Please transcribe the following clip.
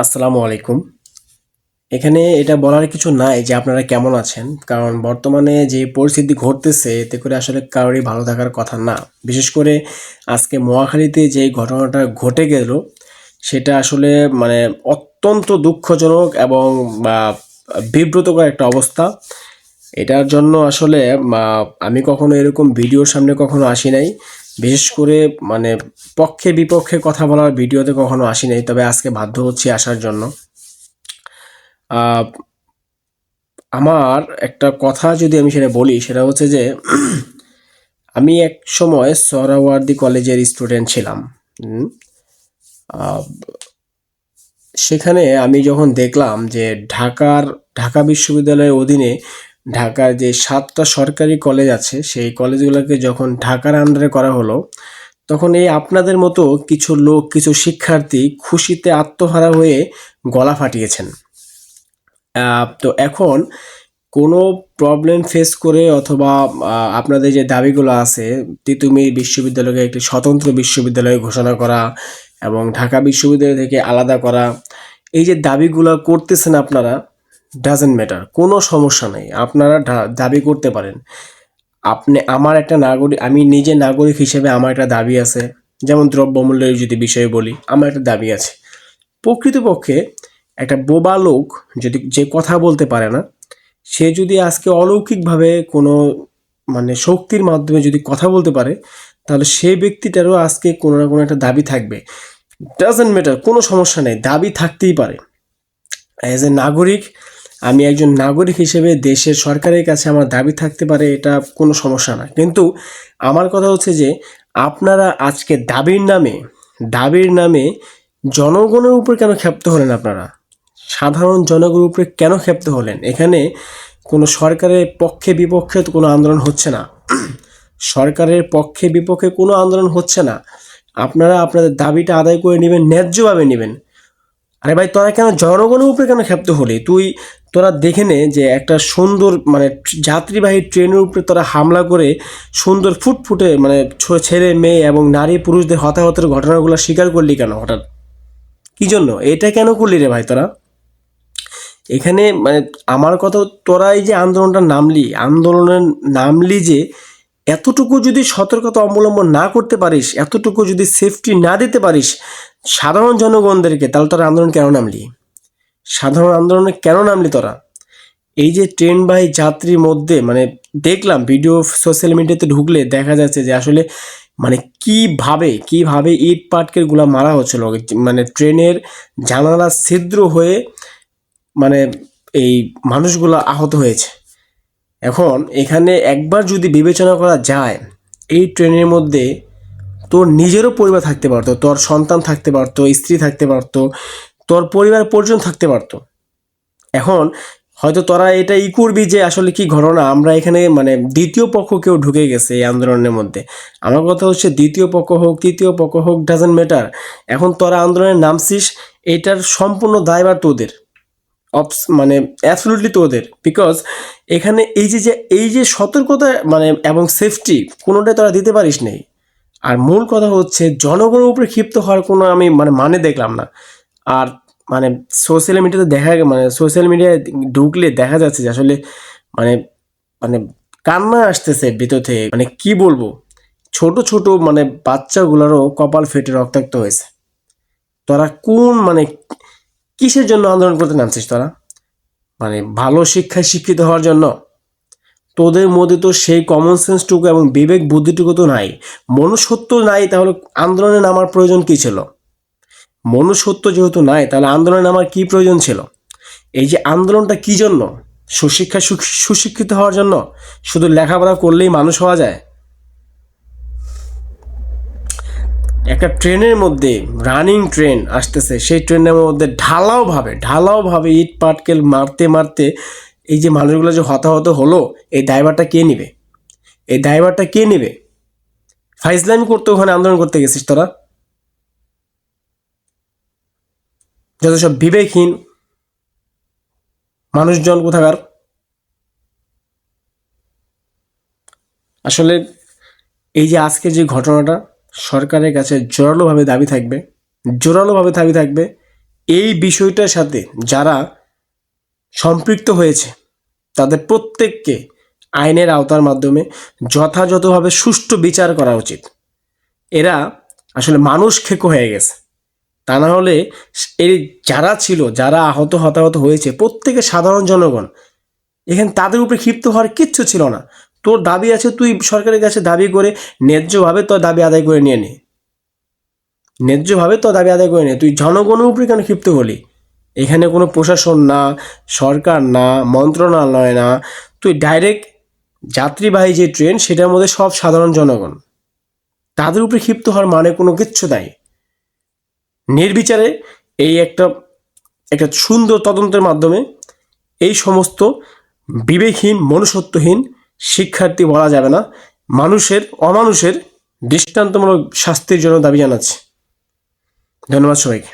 আসসালামু আলাইকুম। এখানে এটা বলার কিছু নাই যে আপনারা কেমন আছেন। কারণ বর্তমানে যে পরিস্থিতি ঘটতেছে এতে করে আসলে কারোরই ভালো থাকার কথা না। বিশেষ করে আজকে মহাখালীতে যে ঘটনাটা ঘটে গেল সেটা আসলে মানে অত্যন্ত দুঃখজনক এবং বা বিব্রতকর একটা অবস্থা। এটার জন্য আসলে আমি কখনো এরকম ভিডিওর সামনে কখনো আসি নাই। বিশেষ করে মানে পক্ষে বিপক্ষে কথা বলার ভিডিওতে কখনো আসি নাই। তবে আজকে বাধ্য হচ্ছি আসার জন্য। আহ, আমার একটা কথা যদি আমি সেটা বলি সেটা হচ্ছে যে আমি এক সময় সোহরাওয়ার্দী কলেজের স্টুডেন্ট ছিলাম। হুম, আহ, সেখানে আমি যখন দেখলাম যে ঢাকা বিশ্ববিদ্যালয়ের অধীনে ঢাকার যে 7টা সরকারি কলেজ আছে সেই কলেজগুলোকে যখন ঢাকার আন্ডারে করা হলো, তখন এই আপনাদের মতো কিছু লোক, কিছু শিক্ষার্থী খুশিতে আত্মহারা হয়ে গলা ফাটিয়েছেন। তো এখন কোনো প্রবলেম ফেস করে অথবা আপনাদের যে দাবিগুলো আছে, তিতুমির বিশ্ববিদ্যালয়কে একটি স্বতন্ত্র বিশ্ববিদ্যালয় ঘোষণা করা এবং ঢাকা বিশ্ববিদ্যালয় থেকে আলাদা করা, এই যে দাবিগুলো করতেছেন আপনারা, ডাজেন্ট ম্যাটার, কোনো সমস্যা নেই, আপনারা দাবি করতে পারেন। আমার একটা নাগরিক, আমি নিজে নাগরিক হিসেবে আমার একটা দাবি আছে। যেমন দ্রব্যমূল্যের যদি বিষয়ে বলি, আমার একটা দাবি আছে। প্রকৃতপক্ষে একটা বোবা লোক যদি যে কথা বলতে পারে না, সে যদি আজকে অলৌকিকভাবে কোনো মানে শক্তির মাধ্যমে যদি কথা বলতে পারে, তাহলে সেই ব্যক্তিটারও আজকে কোনো না কোনো একটা দাবি থাকবে। ডাজেন্ট ম্যাটার, কোনো সমস্যা নেই, দাবি থাকতেই পারে। অ্যাজ এ নাগরিক, আমি একজন নাগরিক হিসেবে দেশের সরকারের কাছে আমার দাবি থাকতে পারে, এটা কোনো সমস্যা না। কিন্তু আমার কথা হচ্ছে যে আপনারা আজকে দাবির নামে জনগণের উপর কেন ক্ষিপ্ত হলেন? আপনারা সাধারণ জনগণের উপরে কেন ক্ষিপ্ত হলেন? এখানে কোনো সরকারের পক্ষে বিপক্ষে তো কোনো আন্দোলন হচ্ছে না। সরকারের পক্ষে বিপক্ষে কোনো আন্দোলন হচ্ছে না। আপনারা আপনাদের দাবিটা আদায় করে নেবেন, ন্যায্যভাবে নেবেন। আরে ভাই, তোরা কেন জনগণের উপরে কেন ক্ষিপ্ত হলি? তোরা দেখে নে যে একটা সুন্দর মানে যাত্রীবাহী ট্রেনের উপরে তোরা হামলা করে সুন্দর ফুটফুটে মানে ছেলে মেয়ে এবং নারী পুরুষদের হতাহতের ঘটনাগুলো স্বীকার করলি কেন হঠাৎ? কি জন্য এটা কেন করলি রে ভাই তোরা? এখানে মানে আমার কথা, তোরা এই যে আন্দোলনের নামলি যে এতটুকু যদি সতর্কতা অবলম্বন না করতে পারিস, এতটুকু যদি সেফটি না দিতে পারিস সাধারণ জনগণদেরকে, তাহলে তোরা আন্দোলন কেন নামলি? সাধারণ আন্দোলনে কেন নামলি তোরা? এই যে ট্রেনবাহী যাত্রীর মধ্যে মানে দেখলাম ভিডিও, সোশ্যাল মিডিয়াতে ঢুকলে দেখা যাচ্ছে যে আসলে মানে কিভাবে ইট পাটকেল গুলা মারা হচ্ছিল, মানে ট্রেনের জানালা ছিদ্র হয়ে মানে এই মানুষগুলো আহত হয়েছে। এখন এখানে একবার যদি বিবেচনা করা যায়, এই ট্রেনের মধ্যে তোর নিজেরও পরিবার থাকতে পারতো, তোর সন্তান থাকতে পারতো, স্ত্রী থাকতে পারতো, তোর পরিবার পরিজন থাকতে পারতো। এখন হয়তো তোরা এটা করবি যে আসলে কি ঘটনা, আমরা এখানে মানে দ্বিতীয় পক্ষ কেউ ঢুকে গেছে এই আন্দোলনের মধ্যে। আমার কথা হচ্ছে দ্বিতীয় পক্ষ হোক, তৃতীয় পক্ষ হোক, ডাজেন্ট ম্যাটার। এখন তোরা আন্দোলনে নামছিস, এটার সম্পূর্ণ দায়ভার তোদের, মানে অ্যাবসলিউটলি তোদের। বিকজ এখানে এই যে সতর্কতা মানে এবং সেফটি কোনোটাই তোরা দিতে পারিস নাই। আর মূল কথা হচ্ছে জনগণের উপরে ক্ষিপ্ত হওয়ার কোনো আমি মানে দেখলাম না। আর মানে সোশ্যাল মিডিয়ায় ঢুকলে দেখা যাচ্ছে যে আসলে মানে মানে কান্না আসতেছে ভিতর থেকে। মানে কি বলবো, ছোট ছোট মানে বাচ্চাগুলোরও কপাল ফেটে রক্তাক্ত হয়েছে। তোরা কোন মানে কিসের জন্য আন্দোলন করতে নামছিস তোরা? মানে ভালো শিক্ষায় শিক্ষিত হওয়ার জন্য? তোদের মধ্যে তো সেই কমন সেন্সটুকু এবং বিবেক বুদ্ধিটুকু তো নাই। মনুষ্যত্ব নাই, তাহলে আন্দোলনে নামার প্রয়োজন কি ছিল? মনুষ্যত্ব যেহেতু নাই, তাহলে আন্দোলনে নামার কি প্রয়োজন ছিল? এই যে আন্দোলনটা কি জন্য? সুশিক্ষিত হওয়ার জন্য? শুধু লেখাপড়া করলেই মানুষ হওয়া যায়? একটা ট্রেনের মধ্যে, রানিং ট্রেন আসতেছে, সেই ট্রেনের মধ্যে ঢালাওভাবে ইট পাটকেল মারতে মারতে এই যে মানুষগুলো যে হতাহত হলো, এই দায়ভারটা কে নেবে? এই দায়ভারটা কে নেবে? ফাইজলামি করতে ওখানে আন্দোলন করতে গেছিস তোরা? যত সব বিবেকহীন মানুষজন কোথাকার। আসলে এই যে আজকে যে ঘটনাটা, সরকারের কাছে জোরালোভাবে দাবি থাকবে এই বিষয়টার সাথে যারা সম্পৃক্ত হয়েছে তাদের প্রত্যেককে আইনের আওতার মাধ্যমে যথাযথভাবে সুষ্ঠু বিচার করা উচিত। এরা আসলে মানুষ খেকো হয়ে গেছে। তা না হলে এই যারা ছিল, যারা আহত হতাহত হয়েছে, প্রত্যেকে সাধারণ জনগণ। এখানে তাদের উপরে ক্ষিপ্ত হওয়ার কিচ্ছু ছিল না। তোর দাবি আছে, তুই সরকারের কাছে দাবি করে ন্যায্যভাবে তোর দাবি আদায় করে নিয়ে নে, ন্যায্যভাবে তোর দাবি আদায় করে নে। তুই জনগণের উপরে কেন ক্ষিপ্ত হলি? এখানে কোনো প্রশাসন না, সরকার না, মন্ত্রণালয় না, তুই ডাইরেক্ট যাত্রীবাহী যে ট্রেন সেটার মধ্যে সব সাধারণ জনগণ, তাদের উপরে ক্ষিপ্ত হওয়ার মানে কোনো কিচ্ছু নাই। নির্বিচারে এই একটা সুন্দর তদন্তের মাধ্যমে এই সমস্ত বিবেকহীন, মনুষ্যত্বহীন শিক্ষার্থী বলা যাবে না, অমানুষের দৃষ্টান্তমূলক শাস্তির জন্য দাবি জানাচ্ছি। ধন্যবাদ সবাইকে।